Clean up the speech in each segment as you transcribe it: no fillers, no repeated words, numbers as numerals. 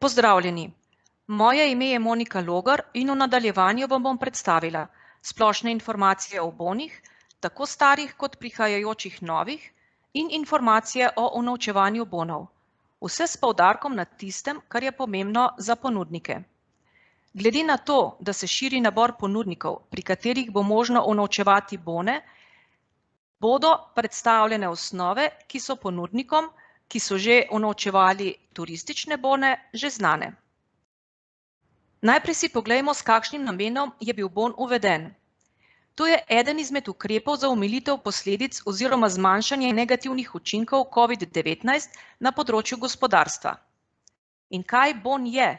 Pozdravljeni. Moje ime je Monika Logar in v nadaljevanju vam bom predstavila splošne informacije o bonih, tako starih kot prihajajočih novih, in informacije o unovčevanju bonov. Vse s poudarkom na tistem, kar je pomembno za ponudnike. Glede na to, da se širi nabor ponudnikov, pri katerih bo možno unovčevati bone, bodo predstavljene osnove, ki so ponudnikom, ki so že unovčevali turistične bone, že znane. Najprej si poglejmo, s kakšnim namenom je bil bon uveden. To je eden izmed ukrepov za omilitev posledic oziroma zmanjšanje negativnih učinkov COVID-19 na področju gospodarstva. In kaj bon je?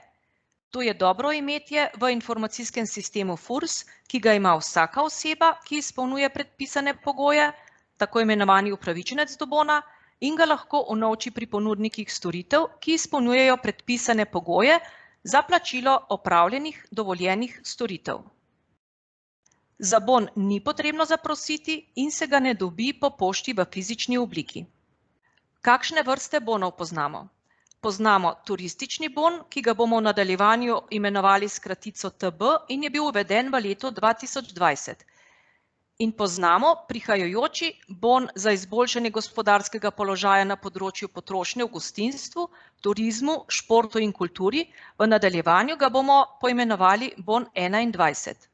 To je dobroimetje v informacijskem sistemu FURS, ki ga ima vsaka oseba, ki izpolnjuje predpisane pogoje, tako imenovani upravičenec do bona, in ga lahko unovči pri ponudnikih storitev, ki izpolnjujejo predpisane pogoje za plačilo opravljenih dovoljenih storitev. Za bon ni potrebno zaprositi in se ga ne dobi po pošti v fizični obliki. Kakšne vrste bonov poznamo? Poznamo turistični bon, ki ga bomo v nadaljevanju imenovali s kratico TB in je bil uveden v letu 2020. In poznamo prihajajoči bon za izboljšanje gospodarskega položaja na področju potrošnje v gostinstvu, turizmu, športu in kulturi. V nadaljevanju ga bomo poimenovali bon 21.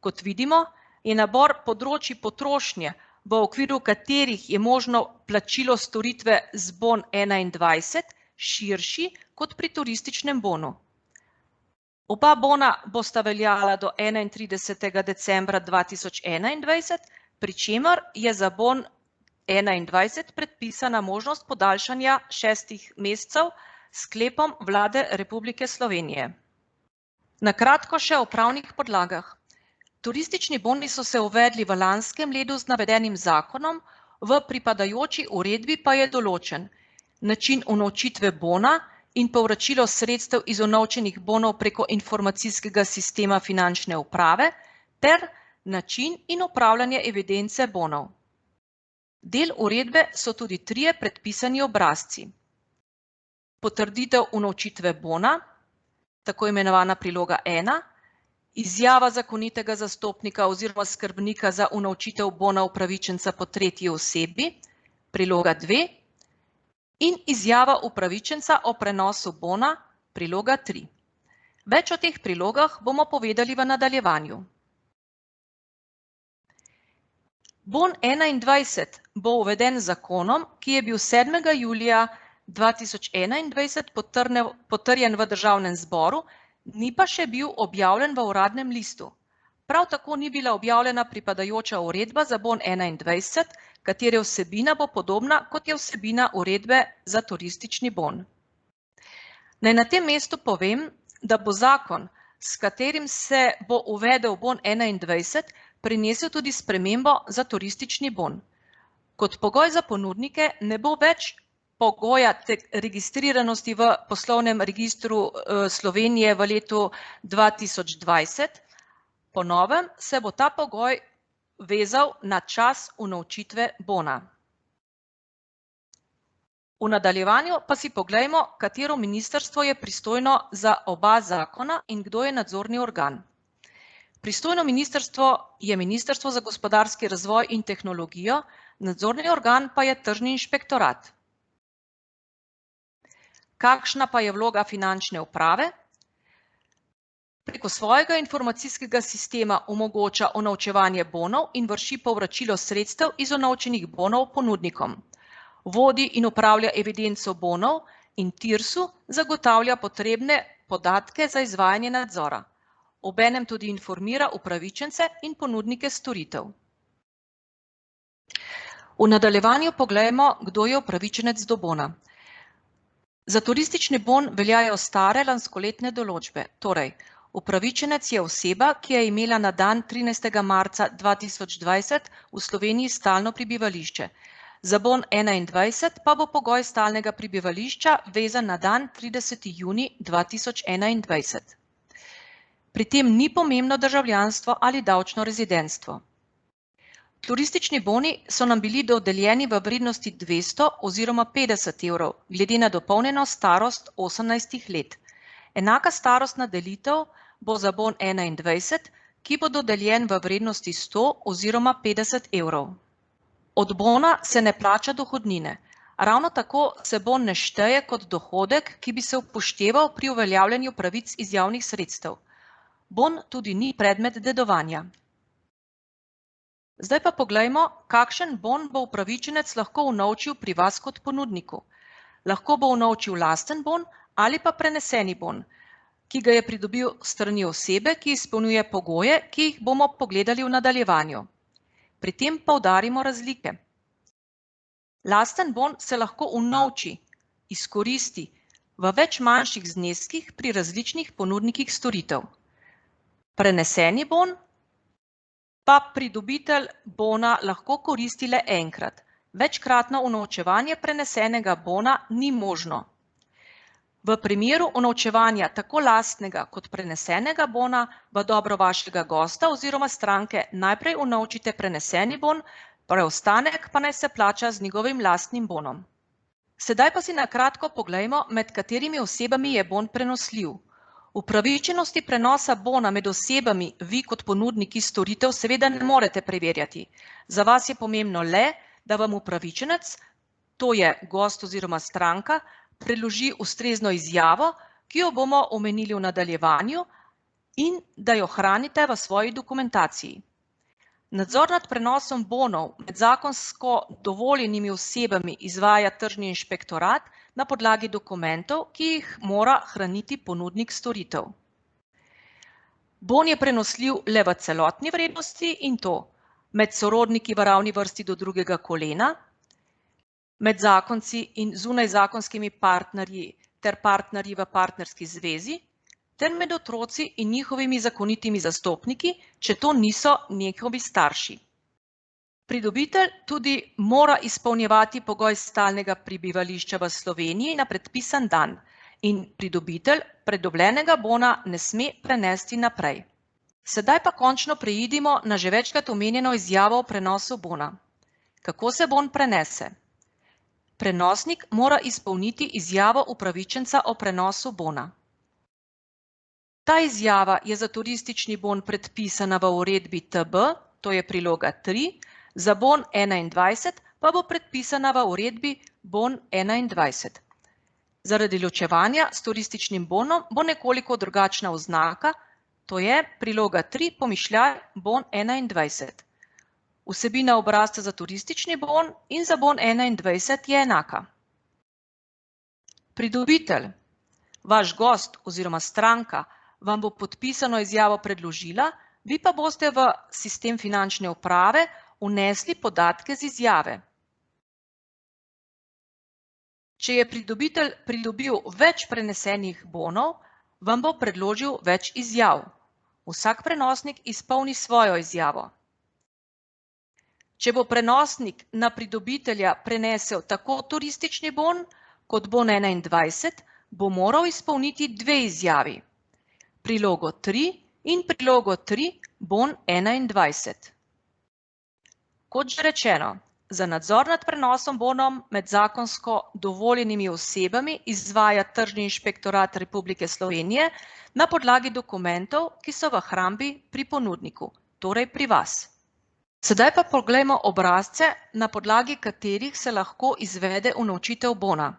Kot vidimo, je nabor področij potrošnje, v okviru katerih je možno plačilo storitve z bon 21, širši kot pri turističnem bonu. Oba bona bosta veljala do 31. decembra 2021, pri čemer je za bon 21 predpisana možnost podaljšanja 6 mesecev s sklepom Vlade Republike Slovenije. Na kratko še o pravnih podlagah. Turistični boni so se uvedli v lanskem letu z navedenim zakonom, v pripadajoči uredbi pa je določen način unovčitve bona in povračilo sredstev iz unovčenih bonov preko informacijskega sistema finančne uprave ter način in upravljanje evidence bonov. Del uredbe so tudi 3 predpisani obrazci. Potrditev unovčitve bona, tako imenovana priloga 1, izjava zakonitega zastopnika oziroma skrbnika za unovčitev bona upravičenca po tretji osebi, priloga 2, in izjava upravičenca o prenosu bona, priloga 3. Več o teh prilogah bomo povedali v nadaljevanju. Bon 21 bo uveden z zakonom, ki je bil 7. julija 2021 potrjen v Državnem zboru, ni pa še bil objavljen v Uradnem listu. Prav tako ni bila objavljena pripadajoča uredba za bon 21, katere vsebina bo podobna, kot je vsebina uredbe za turistični bon. Naj na tem mestu povem, da bo zakon, s katerim se bo uvedel bon 21, prinesel tudi spremembo za turistični bon. Kot pogoj za ponudnike ne bo več pogoja registriranosti v poslovnem registru Slovenije v letu 2020, po novem se bo ta pogoj vezal na čas unovčitve bona. V nadaljevanju pa si poglejmo, katero ministrstvo je pristojno za oba zakona in kdo je nadzorni organ. Pristojno ministrstvo je Ministrstvo za gospodarski razvoj in tehnologijo, nadzorni organ pa je Tržni inšpektorat. Kakšna pa je vloga finančne uprave? Preko svojega informacijskega sistema omogoča unovčevanje bonov in vrši povračilo sredstev iz unovčenih bonov ponudnikom. Vodi in upravlja evidenco bonov in TIRS-u zagotavlja potrebne podatke za izvajanje nadzora. Obenem tudi informira upravičence in ponudnike storitev. V nadaljevanju poglejmo, kdo je upravičenec do bona. Za turistični bon veljajo stare lanskoletne določbe, torej upravičenec je oseba, ki je imela na dan 13. marca 2020 v Sloveniji stalno prebivališče. Za bon 21 pa bo pogoj stalnega prebivališča vezan na dan 30. junij 2021. Pri tem ni pomembno državljanstvo ali davčno rezidentstvo. Turistični boni so nam bili dodeljeni v vrednosti 200 oziroma 50 evrov, glede na dopolnjeno starost 18 let. Enaka starostna delitev bo za bon 21, ki bo dodeljen v vrednosti 100 oziroma 50 evrov. Od bona se ne plača dohodnine. Ravno tako se bon ne šteje kot dohodek, ki bi se upošteval pri uveljavljanju pravic iz javnih sredstev. Bon tudi ni predmet dedovanja. Zdaj pa poglejmo, kakšen bon bo upravičenec lahko unovčil pri vas kot ponudniku. Lahko bo unovčil lasten bon ali pa preneseni bon, ki ga je pridobil s strani osebe, ki izpolnjuje pogoje, ki jih bomo pogledali v nadaljevanju. Pri tem poudarimo razlike. Lasten bon se lahko unovči, izkoristi v več manjših zneskih pri različnih ponudnikih storitev. Preneseni bon pa pridobitelj bona lahko koristi le enkrat. Večkratno unovčevanje prenesenega bona ni možno. V primeru unovčevanja tako lastnega kot prenesenega bona v dobro vašega gosta oziroma stranke najprej unovčite preneseni bon, preostanek pa naj se plača z njegovim lastnim bonom. Sedaj pa si na kratko poglejmo, med katerimi osebami je bon prenosljiv. Upravičenosti prenosa bona med osebami vi kot ponudniki storitev seveda ne morete preverjati. Za vas je pomembno le, da vam upravičenec, to je gost oziroma stranka, predloži ustrezno izjavo, ki jo bomo omenili v nadaljevanju in da jo hranite v svoji dokumentaciji. Nadzor nad prenosom bonov med zakonsko dovoljenimi osebami izvaja tržni inšpektorat na podlagi dokumentov, ki jih mora hraniti ponudnik storitev. Bon je prenosljiv le v celotni vrednosti in to med sorodniki v ravni vrsti do drugega kolena, med zakonci in zunajzakonskimi partnerji ter partnerji v partnerski zvezi, ter med otroci in njihovimi zakonitimi zastopniki, če to niso njihovi starši. Pridobitelj tudi mora izpolnjevati pogoj stalnega prebivališča v Sloveniji na predpisan dan in pridobitelj pridobljenega bona ne sme prenesti naprej. Sedaj pa končno preidimo na že večkrat omenjeno izjavo o prenosu bona. Kako se bon prenese? Prenosnik mora izpolniti izjavo upravičenca o prenosu bona. Ta izjava je za turistični bon predpisana v uredbi TB, to je priloga 3, za bon 21 pa bo predpisana v uredbi bon 21. Zaradi ločevanja s turističnim bonom bo nekoliko drugačna oznaka, to je priloga 3 pomišljaj bon 21. Vsebina obrazca za turistični bon in za bon 21 je enaka. Pridobitelj, vaš gost oziroma stranka, vam bo podpisano izjavo predložila, vi pa boste v sistem finančne uprave vnesli podatke z izjave. Če je pridobitelj pridobil več prenesenih bonov, vam bo predložil več izjav. Vsak prenosnik izpolni svojo izjavo. Če bo prenosnik na pridobitelja prenesel tako turistični bon kot bon 21, bo moral izpolniti dve izjavi. Prilogo 3 in prilogo 3 bon 21. Kot že rečeno, za nadzor nad prenosom bonom med zakonsko dovoljenimi osebami izvaja Tržni inšpektorat Republike Slovenije na podlagi dokumentov, ki so v hrambi pri ponudniku, torej pri vas. Sedaj pa poglejmo obrazce, na podlagi katerih se lahko izvede unovčitev bona.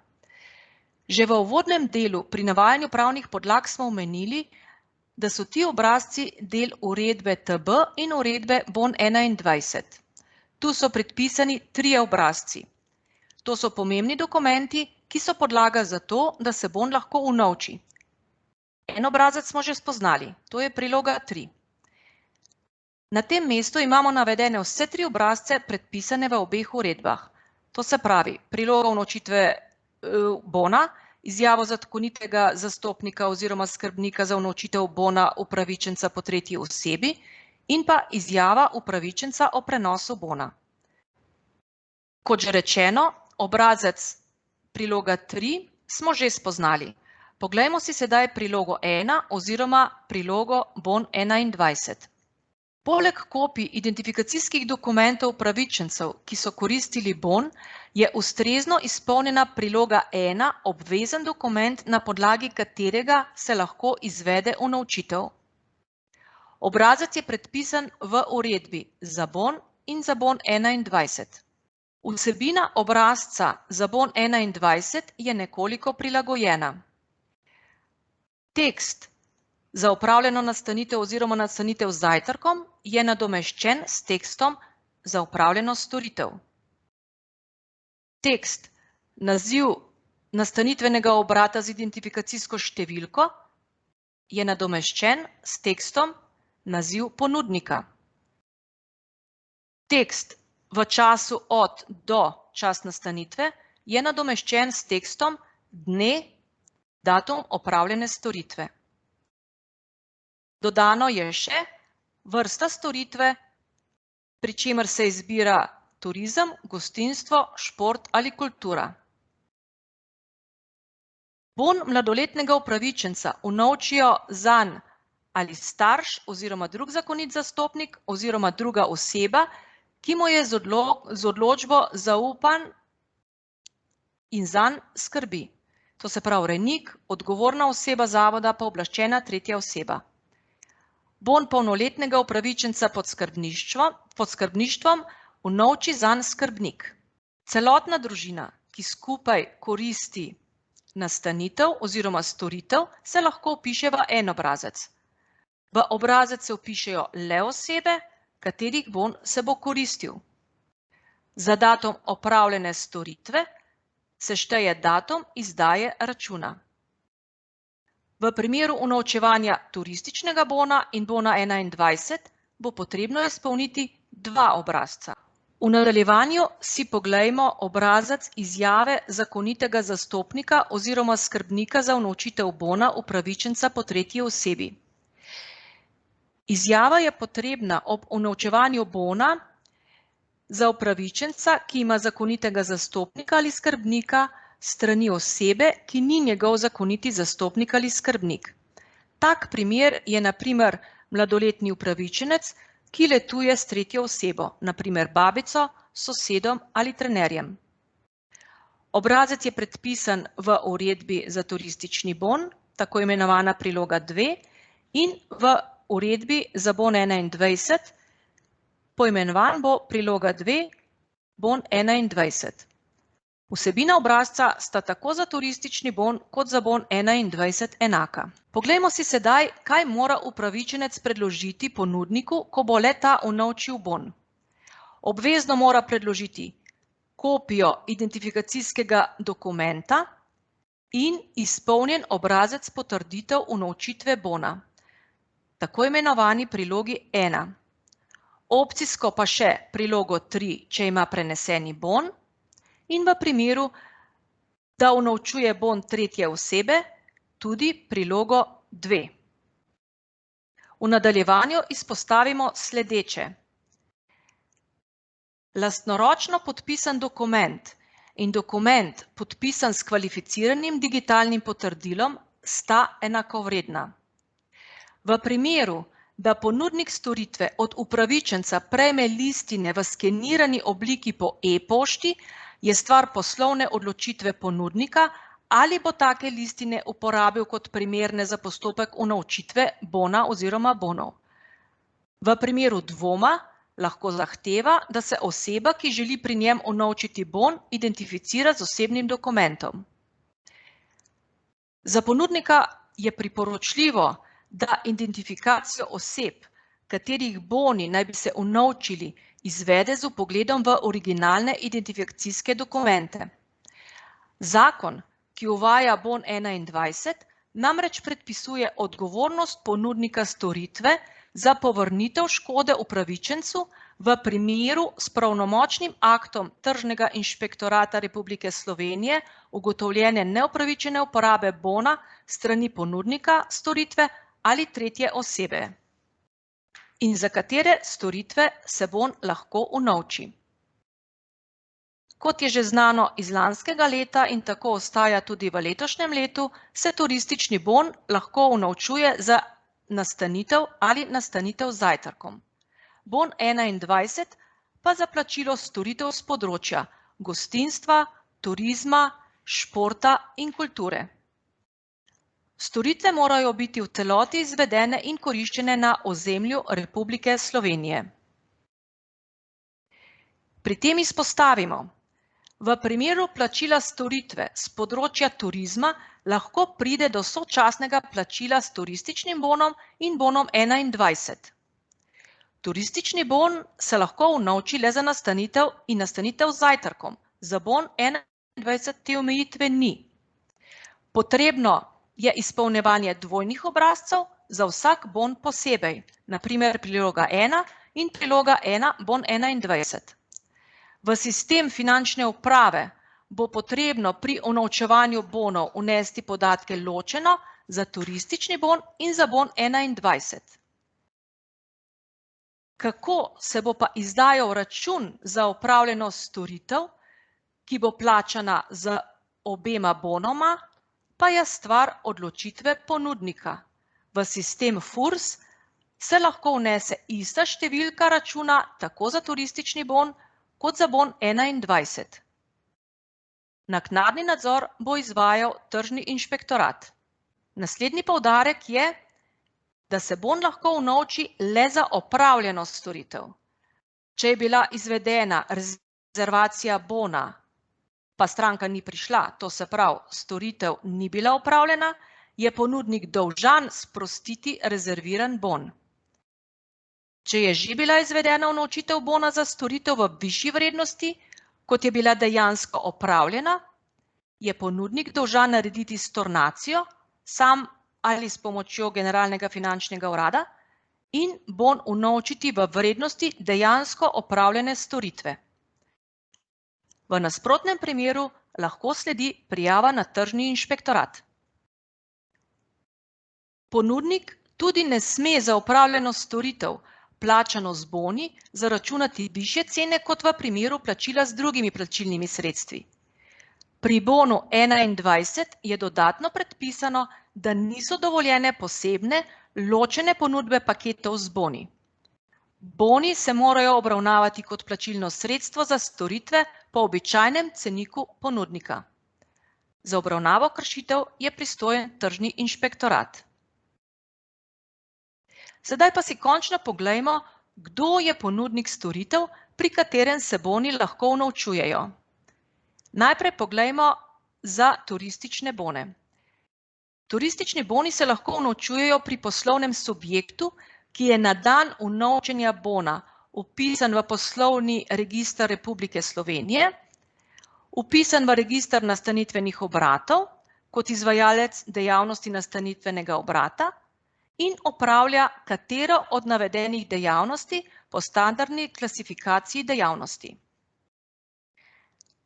Že v uvodnem delu pri navajanju pravnih podlag smo omenili, da so ti obrazci del uredbe TB in uredbe bon 21. Tu so predpisani 3 obrazci. To so pomembni dokumenti, ki so podlaga za to, da se bon lahko unovči. En obrazec smo že spoznali, to je priloga 3. Na tem mestu imamo navedene vse 3 obrazce predpisane v obeh uredbah. To se pravi, priloga unovčitve bona, izjavo zakonitega zastopnika oziroma skrbnika za unovčitev bona upravičenca po tretji osebi in pa izjava upravičenca o prenosu bona. Kot že rečeno, obrazec priloga 3 smo že spoznali. Poglejmo si sedaj prilogo 1 oziroma prilogo bon 21. Poleg kopij identifikacijskih dokumentov upravičencev, ki so koristili bon, je ustrezno izpolnjena priloga 1 obvezen dokument, na podlagi katerega se lahko izvede unovčitev. Obrazec je predpisan v uredbi za bon in za bon 21. Vsebina obrazca za bon 21 je nekoliko prilagojena. Tekst za opravljeno nastanitev oziroma nastanitev z zajtrkom je nadomeščen s tekstom za opravljeno storitev. Tekst, naziv nastanitvenega obrata z identifikacijsko številko je nadomeščen s tekstom naziv ponudnika. Tekst v času od do čas nastanitve je nadomeščen s tekstom dne, datum opravljene storitve. Dodano je še vrsta storitve, pri čemer se izbira turizem, gostinstvo, šport ali kultura. Bon mladoletnega upravičenca unovčijo zanj ali starš oziroma drug zakonit zastopnik oziroma druga oseba, ki mu je z odločbo zaupan in zanj skrbi. To se pravi rejnik, odgovorna oseba zavoda, pooblaščena tretja oseba. Bon polnoletnega upravičenca pod skrbništvom unovči zanj skrbnik. Celotna družina, ki skupaj koristi nastanitev oziroma storitev, se lahko vpiše v en obrazec. V obrazec se vpišejo le osebe, katerih bon se bo koristil. Za datum opravljene storitve se šteje datum izdaje računa. V primeru unovčevanja turističnega bona in bona 21 bo potrebno izpolniti dva obrazca. V nadaljevanju si poglejmo obrazec izjave zakonitega zastopnika oziroma skrbnika za unovčitev bona upravičenca po tretji osebi. Izjava je potrebna ob unovčevanju bona za upravičenca, ki ima zakonitega zastopnika ali skrbnika, strani osebe, ki ni njegov zakoniti zastopnik ali skrbnik. Tak primer je na primer mladoletni upravičenec, ki letuje s tretjo osebo, na primer babico, sosedom ali trenerjem. Obrazec je predpisan v uredbi za turistični bon, tako imenovana priloga 2, in v uredbi za bon 21, poimenovan bo priloga 2, bon 21. Vsebina obrazca sta tako za turistični bon kot za bon 21 enaka. Poglejmo si sedaj, kaj mora upravičenec predložiti ponudniku, ko bo le-ta unovčil bon. Obvezno mora predložiti kopijo identifikacijskega dokumenta in izpolnjen obrazec potrditev unovčitve bona, tako imenovani prilogi 1. Opcijsko pa še prilogo 3, če ima preneseni bon, in v primeru, da unovčuje bon tretje osebe, tudi prilogo 2. V nadaljevanju izpostavimo sledeče. Lastnoročno podpisan dokument in dokument podpisan s kvalificiranim digitalnim potrdilom sta enakovredna. V primeru, da ponudnik storitve od upravičenca prejme listine v skenirani obliki po e-pošti, je stvar poslovne odločitve ponudnika, ali bo take listine uporabil kot primerne za postopek unovčitve bona oziroma bonov. V primeru dvoma lahko zahteva, da se oseba, ki želi pri njem unovčiti bon, identificira z osebnim dokumentom. Za ponudnika je priporočljivo, da identifikacijo oseb, katerih boni naj bi se unovčili, izvede z vpogledom v originalne identifikacijske dokumente. Zakon, ki uvaja bon 21, namreč predpisuje odgovornost ponudnika storitve za povrnitev škode upravičencu v primeru s pravnomočnim aktom Tržnega inšpektorata Republike Slovenije ugotovljene neupravičene uporabe bona strani ponudnika storitve ali tretje osebe, in za katere storitve se bon lahko unovči. Kot je že znano iz lanskega leta in tako ostaja tudi v letošnjem letu, se turistični bon lahko unovčuje za nastanitev ali nastanitev z zajtrkom. bon 21 pa za plačilo storitev s področja gostinstva, turizma, športa in kulture. Storitve morajo biti v celoti izvedene in koriščene na ozemlju Republike Slovenije. Pri tem izpostavimo, v primeru plačila storitve s področja turizma lahko pride do sočasnega plačila s turističnim bonom in bonom 21. Turistični bon se lahko unovči le za nastanitev in nastanitev z zajtrkom. Za bon 21 te omejitve ni. Potrebno je izpolnjevanje dvojnih obrazcev za vsak bon posebej, na primer priloga 1 in priloga 1 bon 21. V sistem finančne uprave bo potrebno pri unovčevanju bonov vnesti podatke ločeno za turistični bon in za bon 21. Kako se bo pa izdajal račun za opravljeno storitev, ki bo plačana z obema bonoma, pa je stvar odločitve ponudnika. V sistem FURS se lahko vnese ista številka računa tako za turistični bon kot za bon 21. Naknadni nadzor bo izvajal tržni inšpektorat. Naslednji poudarek je, da se bon lahko unovči le za opravljeno storitev. Če je bila izvedena rezervacija bona, pa stranka ni prišla, to se pravi, storitev ni bila opravljena, je ponudnik dolžan sprostiti rezerviran bon. Če je že bila izvedena unovčitev bona za storitev v višji vrednosti, kot je bila dejansko opravljena, je ponudnik dolžan narediti stornacijo, sam ali s pomočjo Generalnega finančnega urada, in bon unovčiti v vrednosti dejansko opravljene storitve. V nasprotnem primeru lahko sledi prijava na tržni inšpektorat. Ponudnik tudi ne sme za opravljeno storitev, plačano z boni, zaračunati višje cene kot v primeru plačila z drugimi plačilnimi sredstvi. Pri bonu 21 je dodatno predpisano, da niso dovoljene posebne, ločene ponudbe paketov z boni. Boni se morajo obravnavati kot plačilno sredstvo za storitve po običajnem ceniku ponudnika. Za obravnavo kršitev je pristojen tržni inšpektorat. Sedaj pa si končno poglejmo, kdo je ponudnik storitev, pri katerem se boni lahko unovčujejo. Najprej poglejmo za turistične bone. Turistični boni se lahko unovčujejo pri poslovnem subjektu, ki je na dan unovčenja bona vpisan v poslovni register Republike Slovenije, vpisan v register nastanitvenih obratov kot izvajalec dejavnosti nastanitvenega obrata in opravlja katero od navedenih dejavnosti po standardni klasifikaciji dejavnosti.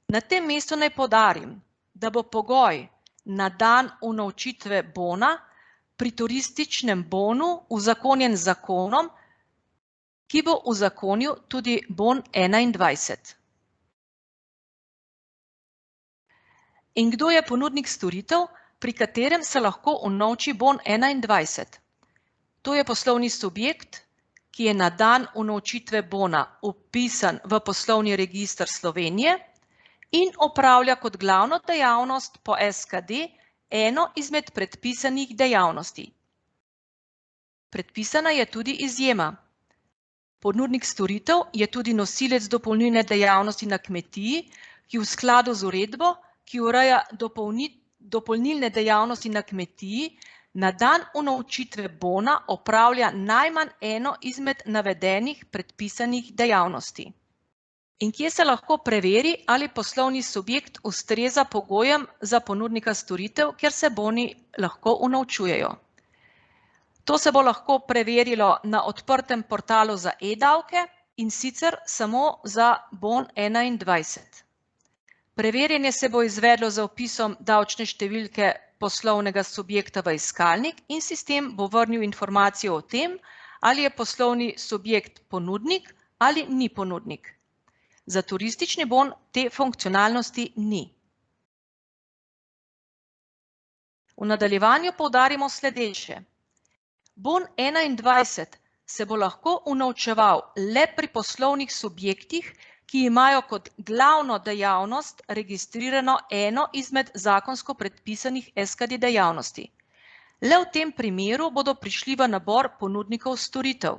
Na tem mestu naj poudarim, da bo pogoj na dan unovčitve bona pri turističnem bonu uzakonjen z zakonom, ki bo uzakonil tudi bon 21. In kdo je ponudnik storitev, pri katerem se lahko unovči bon 21? To je poslovni subjekt, ki je na dan unovčitve bona vpisan v poslovni register Slovenije in opravlja kot glavno dejavnost po SKD eno izmed predpisanih dejavnosti. Predpisana je tudi izjema. Ponudnik storitev je tudi nosilec dopolnilne dejavnosti na kmetiji, ki v skladu z uredbo, ki ureja dopolnilne dejavnosti na kmetiji, na dan unovčitve bona opravlja najmanj eno izmed navedenih predpisanih dejavnosti. In kje se lahko preveri, ali poslovni subjekt ustreza pogojem za ponudnika storitev, kjer se boni lahko unovčujejo. To se bo lahko preverilo na odprtem portalu za e-davke in sicer samo za bon 21. Preverjanje se bo izvedlo z vpisom davčne številke poslovnega subjekta v iskalnik in sistem bo vrnil informacijo o tem, ali je poslovni subjekt ponudnik ali ni ponudnik. Za turistični bon te funkcionalnosti ni. V nadaljevanju poudarimo sledeče. Bon 21 se bo lahko unovčeval le pri poslovnih subjektih, ki imajo kot glavno dejavnost registrirano eno izmed zakonsko predpisanih SKD dejavnosti. Le v tem primeru bodo prišli v nabor ponudnikov storitev.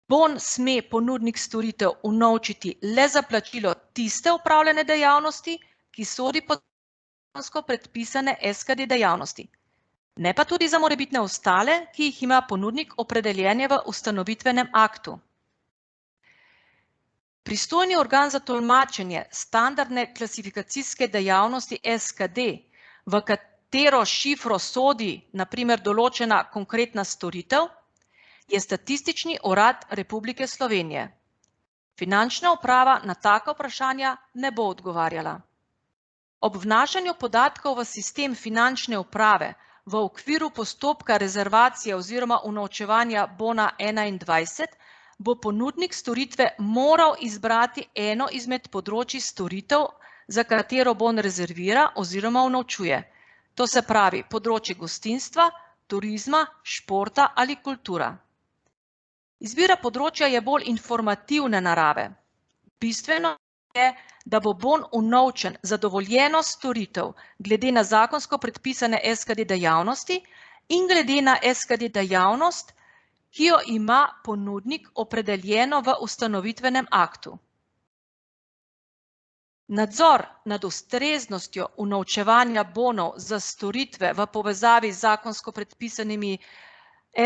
Bon sme ponudnik storitev unovčiti le za plačilo tiste opravljene dejavnosti, ki sodi pod zakonsko predpisane SKD dejavnosti, ne pa tudi za morebitne ostale, ki jih ima ponudnik opredeljene v ustanovitvenem aktu. Pristojni organ za tolmačenje standardne klasifikacijske dejavnosti SKD, v katero šifro sodi, na primer, določena konkretna storitev, je Statistični urad Republike Slovenije. Finančna uprava na taka vprašanja ne bo odgovarjala. Ob vnašanju podatkov v sistem finančne uprave v okviru postopka rezervacije oziroma unovčevanja bona 21 bo ponudnik storitve moral izbrati eno izmed področij storitev, za katero bon rezervira oziroma unovčuje. To se pravi področje gostinstva, turizma, športa ali kultura. Izbira področja je bolj informativne narave. Bistveno je, da bo bon unovčen za dovoljeno storitev glede na zakonsko predpisane SKD dejavnosti in glede na SKD dejavnost, ki jo ima ponudnik opredeljeno v ustanovitvenem aktu. Nadzor nad ustreznostjo unovčevanja bonov za storitve v povezavi z zakonsko predpisanimi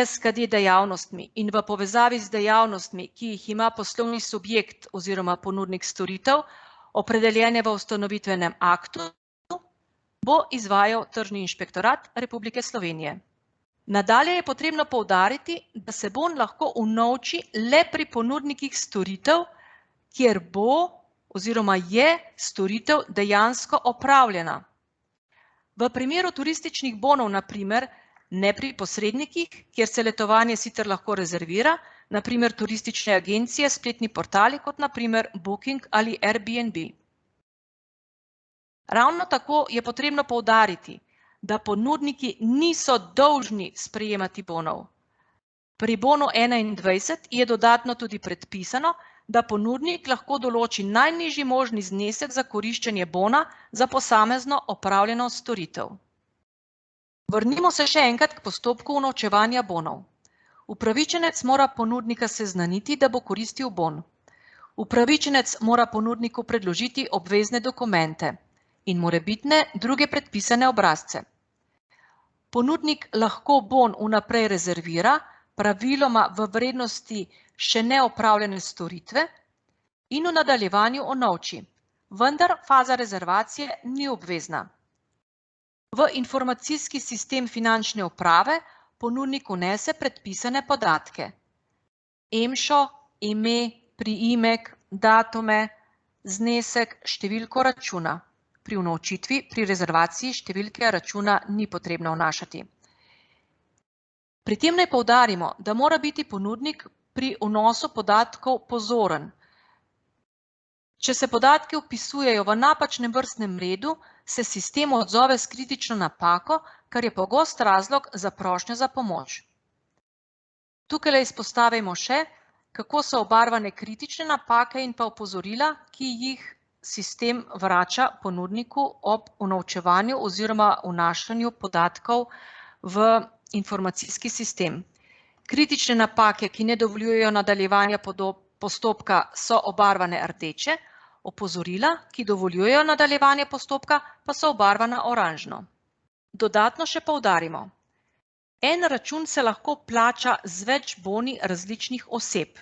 SKD dejavnostmi in v povezavi z dejavnostmi, ki jih ima poslovni subjekt oziroma ponudnik storitev, opredeljene v ustanovitvenem aktu, bo izvajal Tržni inšpektorat Republike Slovenije. Nadalje je potrebno poudariti, da se bon lahko unovči le pri ponudnikih storitev, kjer bo oziroma je storitev dejansko opravljena. V primeru turističnih bonov, na primer, ne pri posrednikih, kjer se letovanje sicer lahko rezervira, na primer turistične agencije, spletni portali, kot na primer Booking ali Airbnb. Ravno tako je potrebno poudariti, da ponudniki niso dolžni sprejemati bonov. Pri bonu 21 je dodatno tudi predpisano, da ponudnik lahko določi najnižji možni znesek za koriščenje bona za posamezno opravljeno storitev. Vrnimo se še enkrat k postopku unovčevanja bonov. Upravičenec mora ponudnika seznaniti, da bo koristil bon. Upravičenec mora ponudniku predložiti obvezne dokumente in morebitne druge predpisane obrazce. Ponudnik lahko bon vnaprej rezervira, praviloma v vrednosti še neopravljene storitve in v nadaljevanju unovči, vendar faza rezervacije ni obvezna. V informacijski sistem finančne uprave ponudnik vnese predpisane podatke. EMŠO, ime, priimek, datume, znesek, številko računa. Pri unovčitvi, pri rezervaciji številke računa ni potrebno vnašati. Pri tem naj poudarimo, da mora biti ponudnik pri vnosu podatkov pozoren. Če se podatki vpisujejo v napačnem vrstnem redu, se sistem odzove s kritično napako, kar je pogost razlog za prošnjo za pomoč. Tukaj le izpostavimo še, kako so obarvane kritične napake in pa opozorila, ki jih sistem vrača ponudniku ob unovčevanju oziroma vnašanju podatkov v informacijski sistem. Kritične napake, ki ne dovoljujejo nadaljevanja postopka, so obarvane rdeče, opozorila, ki dovoljujejo nadaljevanje postopka, pa so obarvana oranžno. Dodatno še poudarimo. En račun se lahko plača z več boni različnih oseb.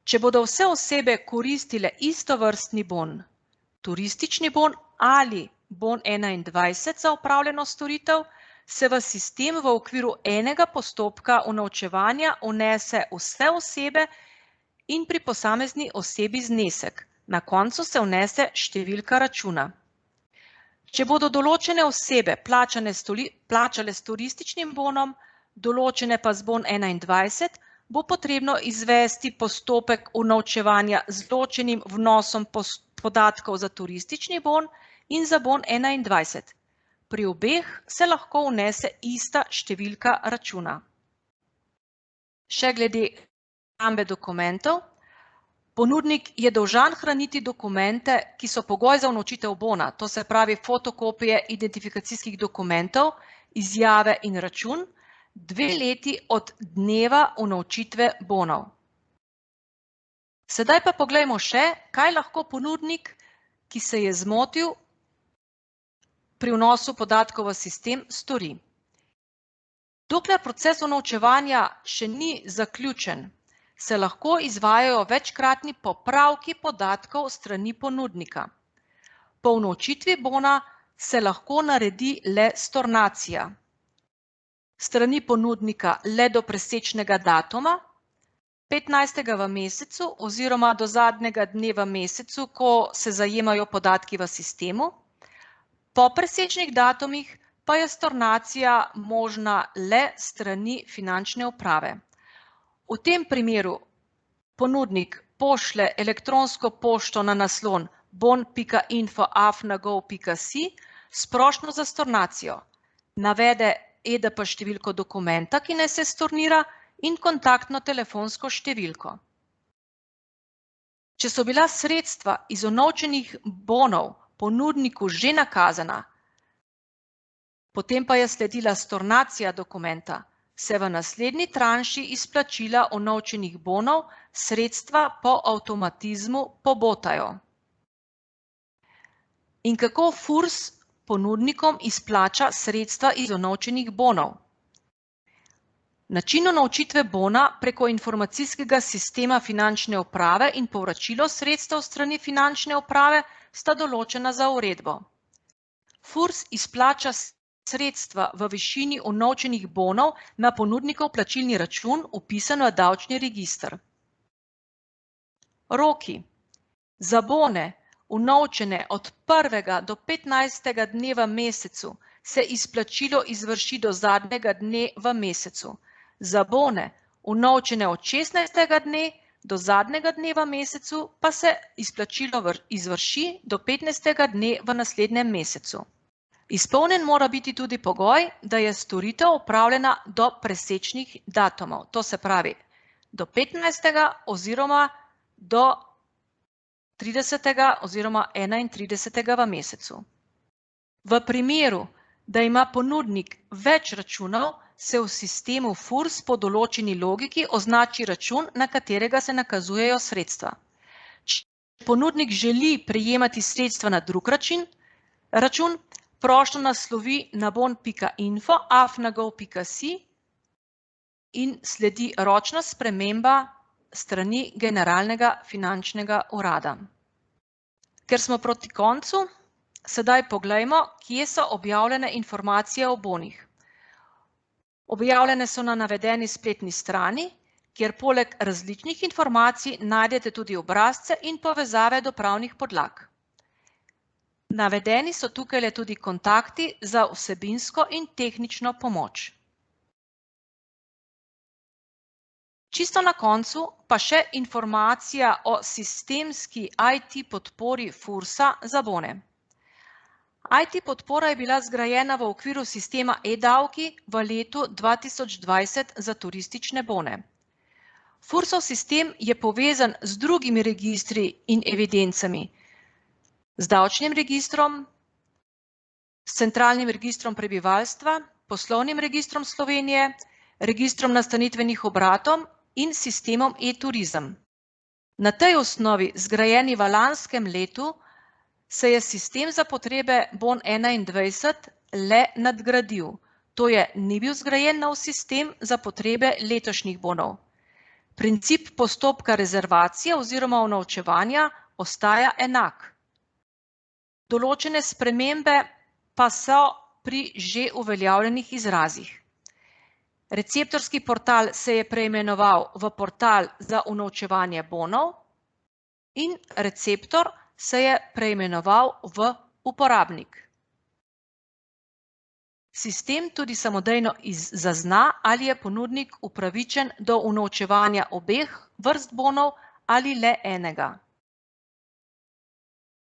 Če bodo vse osebe koristile istovrstni bon, turistični bon ali bon 21 za opravljeno storitev, se v sistem v okviru enega postopka unovčevanja vnese vse osebe in pri posamezni osebi znesek. Na koncu se vnese številka računa. Če bodo določene osebe plačale s turističnim bonom, določene pa z bon 21, bo potrebno izvesti postopek unovčevanja z ločenim vnosom podatkov za turistični bon in za bon 21. Pri obeh se lahko vnese ista številka računa. Še glede hrambe dokumentov. Ponudnik je dolžan hraniti dokumente, ki so pogoj za unovčitev bona, to se pravi fotokopije identifikacijskih dokumentov, izjave in račun, 2 leti od dneva unovčitve bonov. Sedaj pa poglejmo še, kaj lahko ponudnik, ki se je zmotil pri vnosu podatkov v sistem, stori. Dokler proces unovčevanja še ni zaključen, se lahko izvajajo večkratni popravki podatkov strani ponudnika. Po unovčitvi bona se lahko naredi le stornacija. Strani ponudnika le do presečnega datuma, 15. v mesecu oziroma do zadnjega dne v mesecu, ko se zajemajo podatki v sistemu. Po presečnih datumih pa je stornacija možna le strani finančne uprave. V tem primeru ponudnik pošlje elektronsko pošto na naslon bon.info@gov.si s prošnjo za stornacijo, navede EDP številko dokumenta, ki naj se stornira, in kontaktno telefonsko številko. Če so bila sredstva iz unovčenih bonov ponudniku že nakazana, potem pa je sledila stornacija dokumenta, se v naslednji tranši izplačila unovčenih bonov sredstva po avtomatizmu pobotajo. In kako FURS ponudnikom izplača sredstva iz unovčenih bonov? Način unovčitve bona preko informacijskega sistema finančne uprave in povračilo sredstev strani finančne uprave sta določena za uredbo. FURS izplača sredstva v višini unovčenih bonov na ponudnikov plačilni račun, vpisan v davčni register. Roki. Za bone, unovčene od 1. do 15. dne v mesecu, se izplačilo izvrši do zadnjega dne v mesecu. Za bone, unovčene od 16. dne do zadnjega dne v mesecu, pa se izplačilo izvrši do 15. dne v naslednjem mesecu. Izpolnjen mora biti tudi pogoj, da je storitev opravljena do presečnih datumov, to se pravi do 15. oziroma do 30. oziroma 31. v mesecu. V primeru, da ima ponudnik več računov, se v sistemu FURS po določeni logiki označi račun, na katerega se nakazujejo sredstva. Če ponudnik želi prejemati sredstva na drug račun, prošnjo naslovi na bon.info@gov.si in sledi ročna sprememba strani Generalnega finančnega urada. Ker smo proti koncu, sedaj poglejmo, kje so objavljene informacije o bonih. Objavljene so na navedeni spletni strani, kjer poleg različnih informacij najdete tudi obrazce in povezave do pravnih podlag. Navedeni so tukaj tudi kontakti za vsebinsko in tehnično pomoč. Čisto na koncu pa še informacija o sistemski IT podpori FURS-a za bone. IT podpora je bila zgrajena v okviru sistema e-davki v letu 2020 za turistične bone. FURS-ov sistem je povezan z drugimi registri in evidencami, z davčnim registrom, s centralnim registrom prebivalstva, poslovnim registrom Slovenije, registrom nastanitvenih obratov in sistemom e-turizem. Na tej osnovi, zgrajeni v lanskem letu, se je sistem za potrebe bon 21 le nadgradil. To je, ni bil zgrajen nov sistem za potrebe letošnjih bonov. Princip postopka rezervacije oziroma unovčevanja ostaja enak. Določene spremembe pa so pri že uveljavljenih izrazih. Receptorski portal se je preimenoval v portal za unovčevanje bonov in receptor se je preimenoval v uporabnik. Sistem tudi samodejno zazna, ali je ponudnik upravičen do unovčevanja obeh vrst bonov ali le enega.